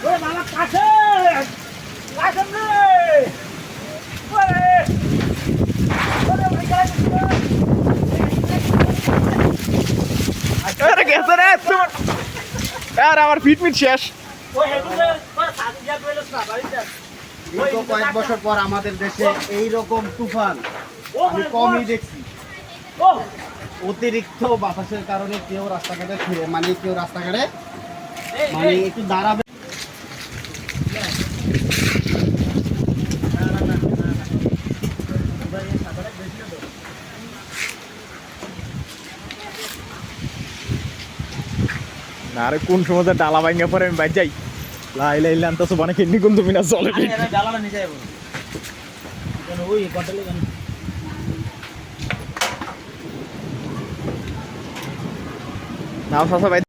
ওরে বাবা কাছে কাছেন রে ওরে ওরে ভাই গায় আরে গেছে রে তোমার আর আমার ফিটমিট শেষ ওই হেডুরে ওরে সাথে যা কইলস না বাড়িতে দীর্ঘ কয়েক বছর পর আমাদের দেশে এই রকম তুফান ও আমি কমই দেখছি। ও অতিরিক্ত বাতাসের কারণে কেউ রাস্তাঘাটে কেউ রাস্তাঘাটে এই মানে এই একটু দাঁড়াবে। না আরে কোন সময় ডালা ভাঙা পরে আমি বাইর যাই লাই লাই লান তো মানে কিডনি কোন তুমি না চলে আরে ডালাটা নিচে যাবো কেন ওই কটলে কেন নাও সাসা ভাই